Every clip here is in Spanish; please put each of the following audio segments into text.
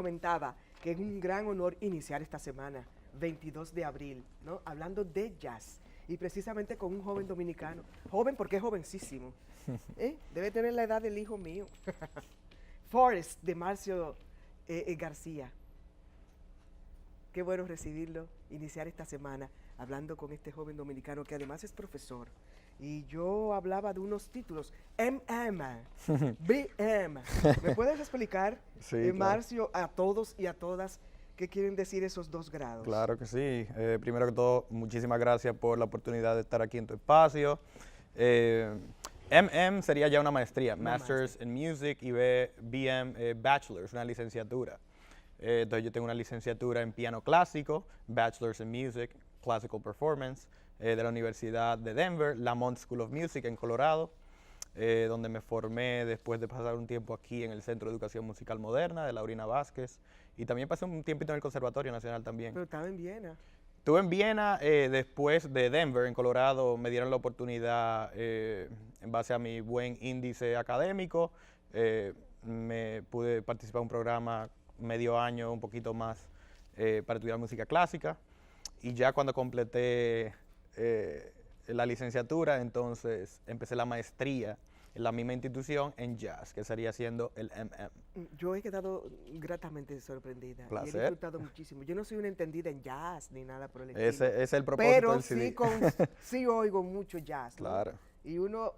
comentaba que es un gran honor iniciar esta semana, 22 de abril, ¿no? Hablando de jazz y precisamente con un joven dominicano. Joven porque es jovencísimo. Debe tener la edad del hijo mío. Forrest de Marcio García. Qué bueno recibirlo, iniciar esta semana hablando con este joven dominicano que además es profesor. Y yo hablaba de unos títulos, BM. ¿Me puedes explicar, Sí, claro. Marcio, a todos y a todas, qué quieren decir esos 2 grados? Claro que sí. Primero que todo, muchísimas gracias por la oportunidad de estar aquí en tu espacio. MM sería ya una maestría, Masters in Music, y BM, Bachelor's, una licenciatura. Entonces yo tengo una licenciatura en piano clásico, Bachelor's in Music, Classical Performance, de la Universidad de Denver, Lamont School of Music en Colorado, donde me formé después de pasar un tiempo aquí en el Centro de Educación Musical Moderna de Laurina Vázquez, y también pasé un tiempito en el Conservatorio Nacional también. Pero estaba en Viena. Estuve en Viena, después de Denver, en Colorado, me dieron la oportunidad, en base a mi buen índice académico, me pude participar en un programa medio año, un poquito más, para estudiar música clásica, y ya cuando completé la licenciatura, entonces empecé la maestría en la misma institución en jazz, que sería siendo el MM. Yo he quedado gratamente sorprendida. Placer. Y he disfrutado muchísimo. Yo no soy una entendida en jazz ni nada por el estilo. Ese es el propósito pero del CD. sí oigo mucho jazz, ¿no? Claro. Y uno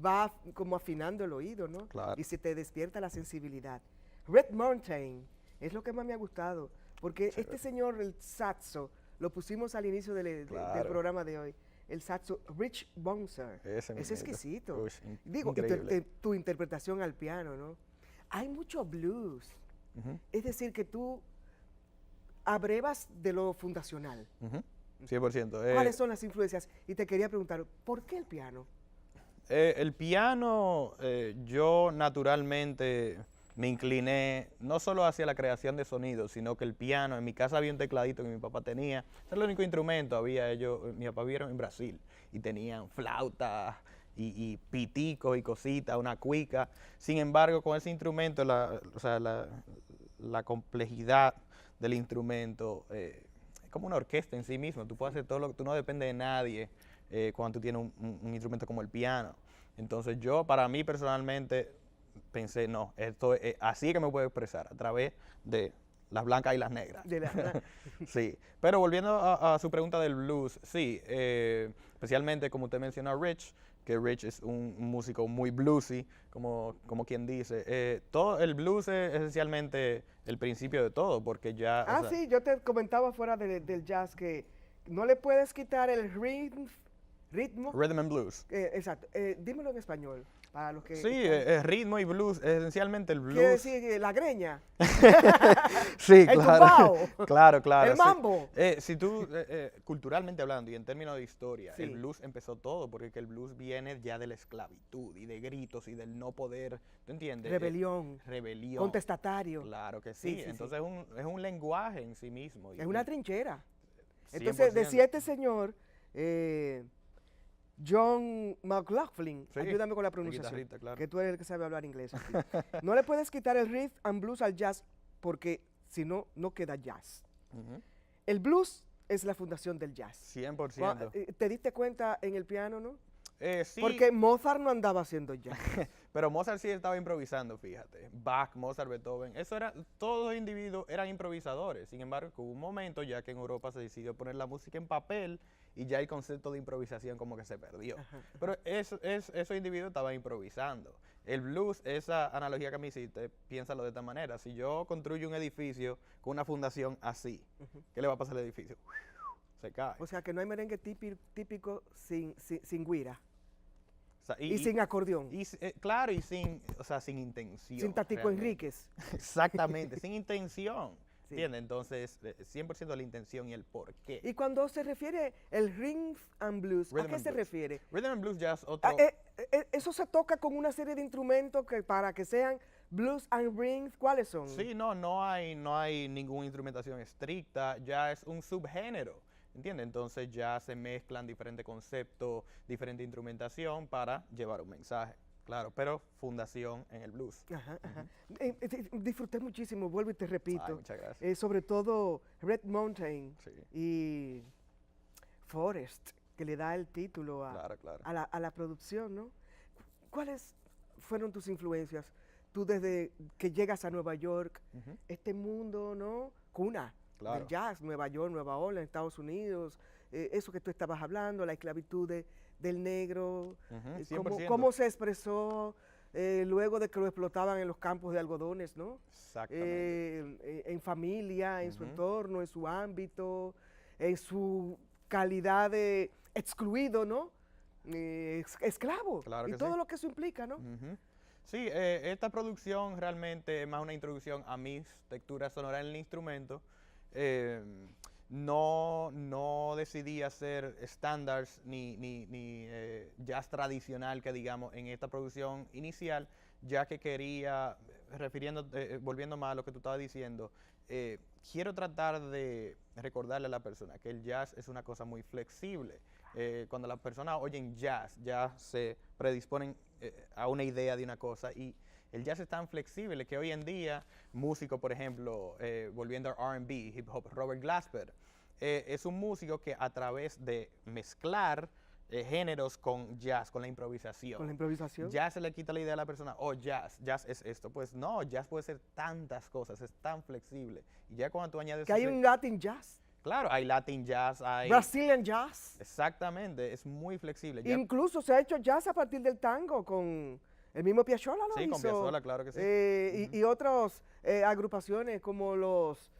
va como afinando el oído, ¿no? Claro. Y se te despierta la sensibilidad. Red Mountain es lo que más me ha gustado, porque este señor, el saxo, lo pusimos al inicio del programa de hoy. El saxo, Rich Bonser, es exquisito. Uy, Digo, y tu interpretación al piano, ¿no? Hay mucho blues. Es decir, que tú abrevas de lo fundacional. 100%. ¿Cuáles son las influencias? Y te quería preguntar, ¿por qué el piano? El piano, yo naturalmente me incliné no solo hacia la creación de sonidos, sino que el piano, en mi casa había un tecladito que mi papá tenía, ese era el único instrumento, mi papá vivieron en Brasil y tenían flautas y piticos y cositas, una cuica. Sin embargo, con ese instrumento, la complejidad del instrumento, es como una orquesta en sí mismo, tú puedes hacer todo lo que tú no dependes de nadie cuando tú tienes un instrumento como el piano. Entonces yo, para mí personalmente, pensé, no, esto es así que me puedo expresar, a través de las blancas y las negras. Sí, pero volviendo a su pregunta del blues, sí, especialmente como usted mencionó Rich, que Rich es un músico muy bluesy, como quien dice. Todo el blues es esencialmente el principio de todo, porque ya... sí, yo te comentaba fuera del jazz que no le puedes quitar el ritmo. Rhythm and blues. Exacto. Dímelo en español. Para los que sí, ritmo y blues, esencialmente el blues. Quiere decir la greña. Sí, el claro. tumbao. Claro. El mambo. Si tú, culturalmente hablando y en términos de historia, el blues empezó todo, porque el blues viene ya de la esclavitud y de gritos y del no poder, ¿tú entiendes? Rebelión. Contestatario. Claro que sí. Entonces es un lenguaje en sí mismo. Es una trinchera. 100%. Entonces decía este señor... John McLaughlin, ayúdame con la pronunciación, claro. que tú eres el que sabe hablar inglés aquí. No le puedes quitar el rhythm and blues al jazz porque si no, no queda jazz. El blues es la fundación del jazz. 100%. ¿Te diste cuenta en el piano, no? Sí. Porque Mozart no andaba haciendo jazz. Pero Mozart sí estaba improvisando, fíjate. Bach, Mozart, Beethoven, todos los individuos eran improvisadores. Sin embargo, hubo un momento ya que en Europa se decidió poner la música en papel y ya el concepto de improvisación como que se perdió. Pero esos individuos estaban improvisando. El blues, esa analogía que me hiciste, piénsalo de esta manera. Si yo construyo un edificio con una fundación así, ¿qué le va a pasar al edificio? Se cae. O sea, que no hay merengue típico sin guira. O sea, y sin acordeón. Claro, y sin intención. Sin Tatico Enríquez. Exactamente, sin intención. ¿Entiendes? Entonces, 100% de la intención y el por qué. Y cuando se refiere el rhythm and blues, ¿a qué se refiere? Rhythm and blues ya es otro... eso se toca con una serie de instrumentos que para que sean blues and rhythms, ¿cuáles son? Sí, no hay ninguna instrumentación estricta, ya es un subgénero. ¿Entiendes? Entonces ya se mezclan diferentes conceptos, diferente instrumentación para llevar un mensaje. Claro, pero fundación en el blues. Ajá, ajá. Disfruté muchísimo, vuelvo y te Ay, repito. muchas gracias. Sobre todo Red Mountain Sí, y Forest, que le da el título claro, claro. a la producción, ¿no? ¿Cuáles fueron tus influencias? Tú desde que llegas a Nueva York, Ujú, este mundo, ¿no? Cuna Claro. del jazz, Nueva York, Nueva Orleans, Estados Unidos, eso que tú estabas hablando, la esclavitud del negro, Ujú, cómo, 100%. cómo se expresó luego de que lo explotaban en los campos de algodones, ¿no? Exactamente. En familia, en su Ujú. entorno, en su ámbito, en su calidad de excluido, ¿no? Esclavo. Claro Y que todo sí. lo que eso implica, ¿no? Ujú. Sí, esta producción realmente es más una introducción a mis texturas sonoras en el instrumento. Eh, no decidí hacer estándares ni jazz tradicional que digamos en esta producción inicial, ya que quería, volviendo más a lo que tú estabas diciendo, quiero tratar de recordarle a la persona que el jazz es una cosa muy flexible. Cuando las personas oyen jazz, ya se predisponen a una idea de una cosa y el jazz es tan flexible que hoy en día, músico, por ejemplo, volviendo a R&B, hip hop, Robert Glasper, es un músico que a través de mezclar géneros con jazz, con la improvisación. Con la improvisación. Ya se le quita la idea a la persona, oh, jazz es esto. Pues no, jazz puede ser tantas cosas, es tan flexible. Y ya cuando tú añades... Que hay un Latin jazz, Claro, hay Latin jazz, hay... Brazilian jazz. Exactamente, es muy flexible. Ya- Incluso se ha hecho jazz a partir del tango con el mismo Piazzolla lo Sí, hizo. con Piazzolla, claro que sí. Y otras agrupaciones como los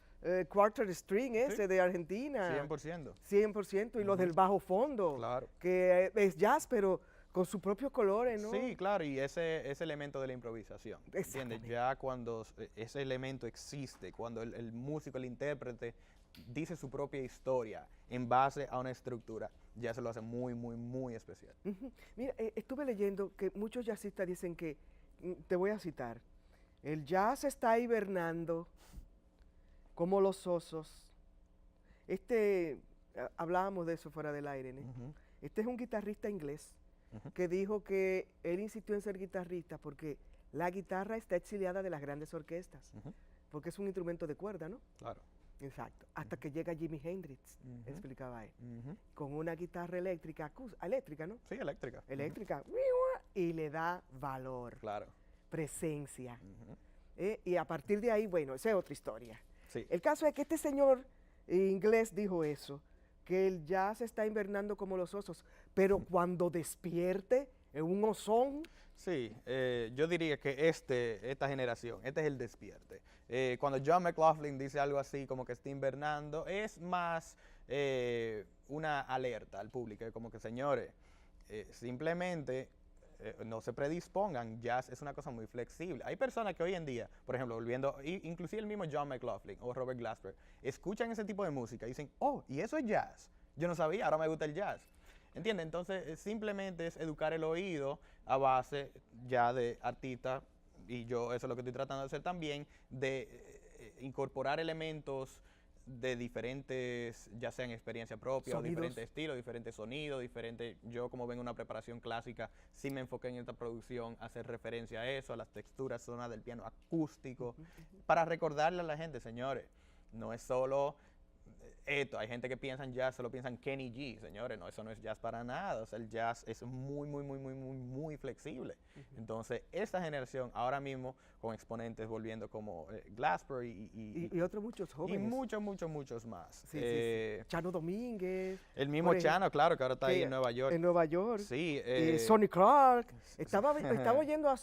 Quarter String ese de Argentina. 100%. 100%. Y los del bajo fondo. Claro. Que es jazz, pero con sus propios colores, ¿no? Sí, claro, y ese elemento de la improvisación, ¿entiendes? Exactamente. Ya cuando ese elemento existe, cuando el músico, el intérprete, dice su propia historia en base a una estructura, ya se lo hace muy, muy, muy especial. Ujú. Mira, estuve leyendo que muchos jazzistas dicen que, te voy a citar, el jazz está hibernando como los osos. Hablábamos de eso fuera del aire, ¿no? Ujú, Este es un guitarrista inglés ujú. que dijo que él insistió en ser guitarrista porque la guitarra está exiliada de las grandes orquestas, Ujú, porque es un instrumento de cuerda, ¿no? Claro. Exacto. Hasta que llega Jimi Hendrix, Ujú. explicaba él, Ujú. con una guitarra eléctrica, eléctrica, ¿no? Sí, eléctrica. Eléctrica, y le da valor, Claro. presencia. Ujú. Y a partir de ahí, bueno, esa es otra historia. Sí. El caso es que este señor inglés dijo eso, que el jazz está invernando como los osos, pero cuando despierte en un osón, Sí, yo diría que esta generación, este es el despierte. Cuando John McLaughlin dice algo así como que está invernando, es más una alerta al público, como que señores, simplemente no se predispongan, jazz es una cosa muy flexible. Hay personas que hoy en día, por ejemplo, inclusive el mismo John McLaughlin o Robert Glasper, escuchan ese tipo de música y dicen, oh, ¿y eso es jazz? Yo no sabía, ahora me gusta el jazz. ¿Entiendes? Entonces, simplemente es educar el oído a base ya de artista, y yo eso es lo que estoy tratando de hacer también, de incorporar elementos de diferentes, ya sean experiencia propia o Sonidos. diferentes estilos, diferentes sonidos, diferentes... Yo como vengo de una preparación clásica, sí me enfoqué en esta producción a hacer referencia a eso, a las texturas sonoras del piano acústico, para recordarle a la gente, señores, no es solo... Esto, hay gente que piensa en jazz, solo piensan Kenny G, señores, no, eso no es jazz para nada, o sea, el jazz es muy, muy, muy, muy, muy, muy flexible. Entonces, esta generación, ahora mismo, con exponentes volviendo como Glasper y otros muchos y jóvenes. muchos, muchos, muchos más. Sí, sí, sí. Chano Domínguez. El mismo por ejemplo, Chano, claro, que ahora está ahí que en Nueva York. En Nueva York. Sí. Sonny Clark. Estaba oyendo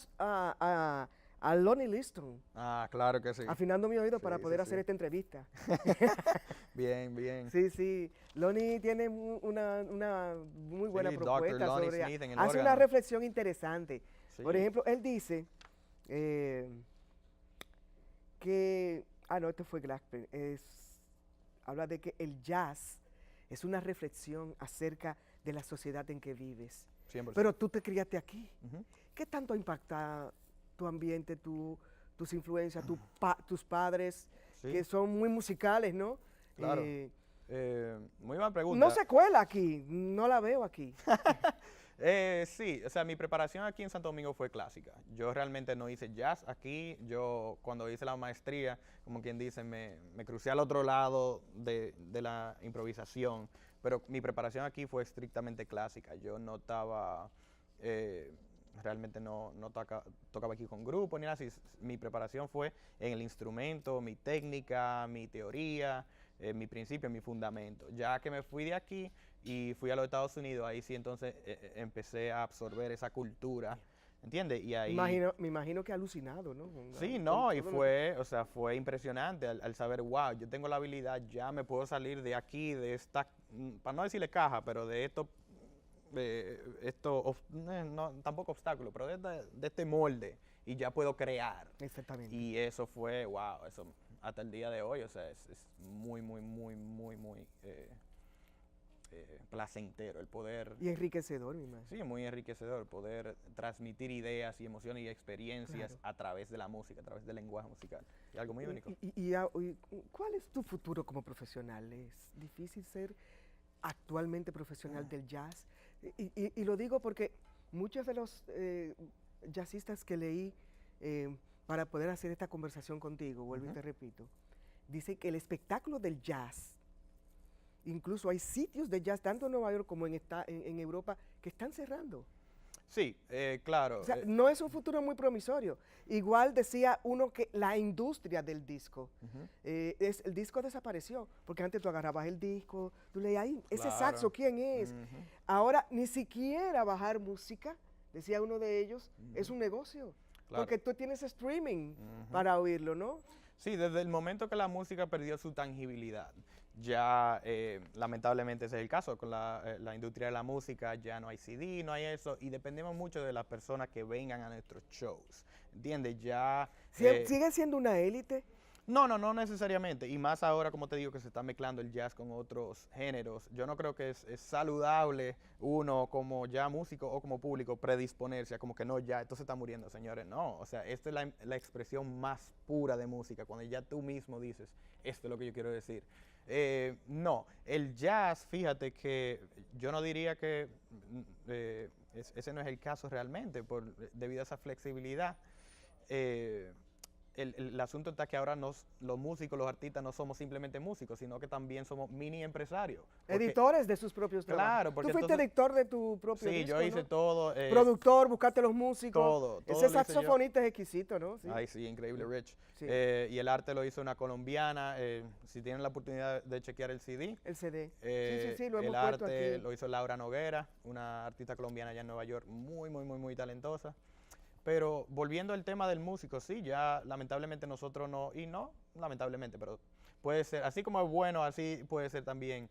a Lonnie Liston, Ah, claro que sí. afinando mi oído para Sí, poder sí, hacer sí. esta entrevista. Bien, bien. Sí, sí. Lonnie tiene una muy buena Sí, propuesta Dr. Lonnie sobre... Smith en el hace una órgano. reflexión interesante. Sí. Por ejemplo, él dice que... Ah, no, esto fue Glasper. Habla de que el jazz es una reflexión acerca de la sociedad en que vives. 100%. Pero tú te criaste aquí. Ujú. ¿Qué tanto ha impactado tu ambiente, tus influencias, tus padres, Sí. que son muy musicales, ¿no? Claro. Muy buena pregunta. No se cuela aquí, no la veo aquí. Sí, o sea, mi preparación aquí en Santo Domingo fue clásica. Yo realmente no hice jazz aquí. Yo cuando hice la maestría, como quien dice, me crucé al otro lado de la improvisación. Pero mi preparación aquí fue estrictamente clásica. Yo no estaba, realmente no tocaba aquí con grupo ni nada así. Mi preparación fue en el instrumento, mi técnica, mi teoría, mi principio, mi fundamento. Ya que me fui de aquí y fui a los Estados Unidos, ahí sí entonces empecé a absorber esa cultura, ¿entiendes? Y ahí... Me imagino que alucinado, ¿no? Sí, no, y fue, o sea, fue impresionante al saber, wow, yo tengo la habilidad, ya me puedo salir de aquí, de esta, para no decirle caja, pero de no, tampoco obstáculo, pero de este molde, y ya puedo crear. Exactamente. Y eso fue, wow, eso hasta el día de hoy, o sea, es muy, muy, muy, muy, muy placentero el poder. Y enriquecedor, mi imagino. Sí, muy enriquecedor poder transmitir ideas y emociones y experiencias Claro. a través de la música, a través del lenguaje musical. Es algo muy único. Y ¿cuál es tu futuro como profesional? ¿Es difícil ser actualmente profesional del jazz? Y lo digo porque muchos de los jazzistas que leí para poder hacer esta conversación contigo, vuelvo y te repito, dicen que el espectáculo del jazz, incluso hay sitios de jazz, tanto en Nueva York como en Europa, que están cerrando. Sí, claro. O sea, no es un futuro muy promisorio. Igual decía uno que la industria del disco, el disco desapareció, porque antes tú agarrabas el disco, tú leías, ahí, ese Claro. saxo, ¿quién es? Ahora ni siquiera bajar música, decía uno de ellos, es un negocio, Claro. porque tú tienes streaming para oírlo, ¿no? Sí, desde el momento que la música perdió su tangibilidad, ya lamentablemente ese es el caso con la industria de la música, ya no hay CD, no hay eso, y dependemos mucho de las personas que vengan a nuestros shows, ¿entiendes? Ya... ¿Sigue siendo una élite? No necesariamente, y más ahora, como te digo, que se está mezclando el jazz con otros géneros. Yo no creo que es saludable uno como ya músico o como público predisponerse a como que no, ya, esto se está muriendo, señores. No, o sea, esta es la expresión más pura de música, cuando ya tú mismo dices, esto es lo que yo quiero decir. No, el jazz, fíjate que yo no diría que ese no es el caso realmente, debido a esa flexibilidad. El asunto está que ahora los músicos, los artistas, no somos simplemente músicos, sino que también somos mini empresarios. Editores de sus propios trabajos. Claro, porque tú fuiste entonces, editor de tu propio sí, disco, yo hice ¿no? todo. Productor, buscaste los músicos. todo Ese lo hice yo. saxofonista es exquisito, ¿no? Sí. Ay, sí, increíble, Rich. Sí. Y el arte lo hizo una colombiana. Si tienen la oportunidad de chequear el CD. El CD. Sí, lo el hemos puesto arte aquí. lo hizo Laura Noguera, una artista colombiana allá en Nueva York, muy, muy, muy, muy talentosa. Pero volviendo al tema del músico, sí, ya lamentablemente nosotros no, y no lamentablemente, pero puede ser, así como es bueno, así puede ser también,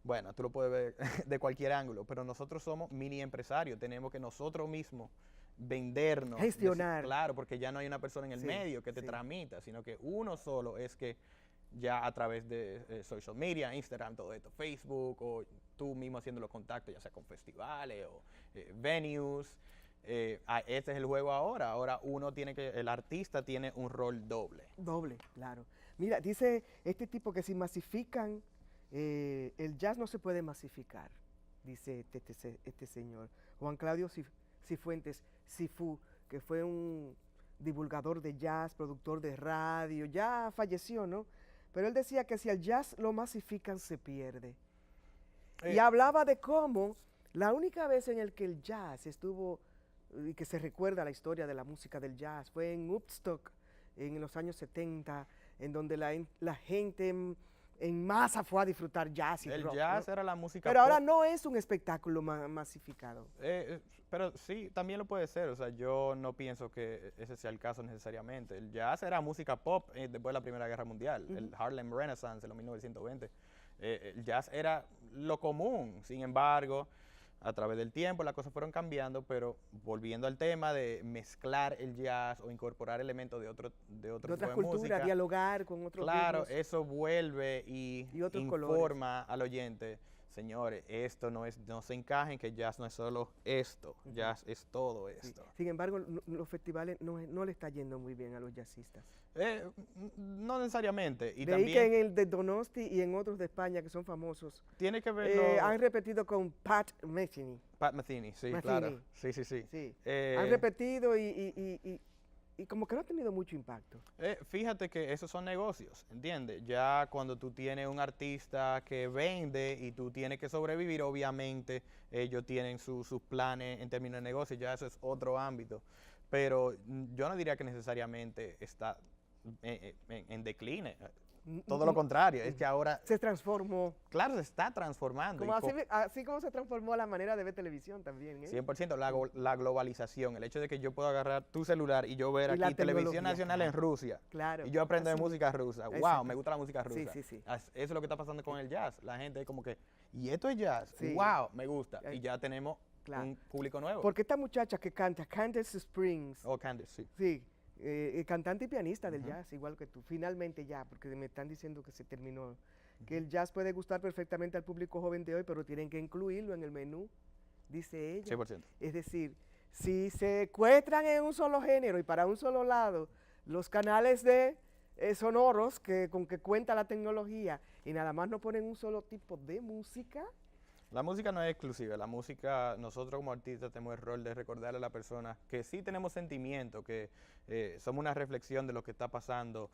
bueno, tú lo puedes ver de cualquier ángulo, pero nosotros somos mini empresarios, tenemos que nosotros mismos vendernos. Gestionar. Claro, porque ya no hay una persona en el Sí, medio que te sí. tramita, sino que uno solo es que ya a través de social media, Instagram, todo esto, Facebook, o tú mismo haciendo los contactos, ya sea con festivales o venues. Este es el juego ahora. Ahora el artista tiene un rol doble. Doble, claro. Mira, dice este tipo que si masifican, el jazz no se puede masificar, dice este señor. Juan Claudio Cifuentes, Cifú, que fue un divulgador de jazz, productor de radio, ya falleció, ¿no? Pero él decía que si el jazz lo masifican, se pierde. Y hablaba de cómo la única vez en el que el jazz estuvo, y que se recuerda la historia de la música del jazz, fue en Woodstock, en los años 70, en donde la gente en masa fue a disfrutar jazz y El rock, jazz ¿no? era la música Pero ahora pop. no es un espectáculo masificado. Pero sí, también lo puede ser. O sea, yo no pienso que ese sea el caso necesariamente. El jazz era música pop después de la Primera Guerra Mundial, el Harlem Renaissance en los 1920. El jazz era lo común. Sin embargo, a través del tiempo las cosas fueron cambiando, pero volviendo al tema de mezclar el jazz o incorporar elementos de otro De tipo otras de culturas, música, dialogar con otros claro, ritmos. eso vuelve y Y otros informa al oyente señores, esto no se encajen, que jazz no es solo esto, jazz es todo Sí. esto. Sin embargo, los festivales no le está yendo muy bien a los jazzistas. No necesariamente, y De ahí que también en el de Donosti y en otros de España que son famosos, tiene que verlo han repetido con Pat Metheny. Pat Metheny, sí, Metheny. claro, sí, sí, sí. Sí. Eh, Han repetido y como que no ha tenido mucho impacto. Fíjate que esos son negocios, ¿entiendes? Ya cuando tú tienes un artista que vende y tú tienes que sobrevivir, obviamente ellos tienen sus planes en términos de negocio, ya eso es otro ámbito. Pero yo no diría que necesariamente está en decline. Todo lo contrario, es que ahora, Se transformó. claro, se está transformando. Como y así como se transformó la manera de ver televisión también. 100% la globalización, el hecho de que yo pueda agarrar tu celular y yo ver Y la aquí televisión tecnología, nacional en Rusia, Claro. y yo aprendo de Así- música rusa, wow, Exacto. me gusta la música rusa. Sí, sí, sí. Eso es lo que está pasando con el jazz, la gente es como que, ¿y esto es jazz? Sí. Wow, me gusta, Ay, y ya tenemos claro. un público nuevo. Porque esta muchacha que canta, Candace Springs, Oh, Candice, sí. sí, cantante y pianista del jazz, igual que tú, finalmente ya, porque me están diciendo que se terminó, que el jazz puede gustar perfectamente al público joven de hoy, pero tienen que incluirlo en el menú, dice ella. 100%. Es decir, si se encuentran en un solo género y para un solo lado, los canales de sonoros con que cuenta la tecnología y nada más no ponen un solo tipo de música, La música no es exclusiva, la música, nosotros como artistas tenemos el rol de recordarle a la persona que sí tenemos sentimiento, que somos una reflexión de lo que está pasando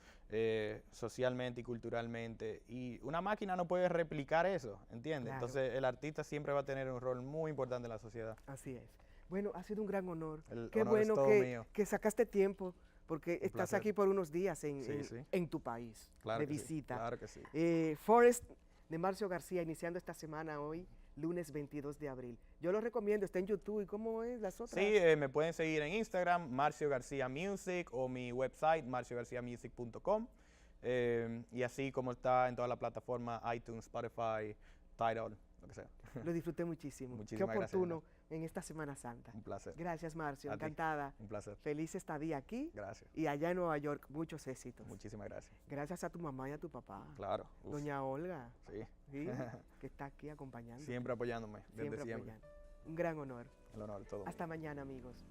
socialmente y culturalmente, y una máquina no puede replicar eso, ¿entiendes? Claro. Entonces el artista siempre va a tener un rol muy importante en la sociedad. así es. Bueno, ha sido un gran honor. El Qué honor es bueno todo mío. que sacaste tiempo, porque estás placer. aquí por unos días Sí, sí. en tu país, Claro de que sí, visita. claro que sí. Forest de Marcio García, iniciando esta semana hoy, lunes 22 de abril. Yo lo recomiendo, está en YouTube. ¿Y cómo es las otras? Sí, me pueden seguir en Instagram, Marcio García Music, o mi website, marciogarciamusic.com, y así como está en toda la plataforma, iTunes, Spotify, Tidal, lo que sea. Lo disfruté muchísimo. Muchísimas Qué gracias, oportuno en esta Semana Santa. Un placer. Gracias, Marcio. A ti. Encantada. Un placer. Feliz estadía aquí Gracias. y allá en Nueva York. Muchos éxitos. Muchísimas gracias. Gracias a tu mamá y a tu papá. Claro. Uf, Doña Olga, sí. ¿sí? que está aquí acompañando. Siempre apoyándome, desde siempre. apoyando. Un gran honor. El honor, todo. Hasta mañana, amigos.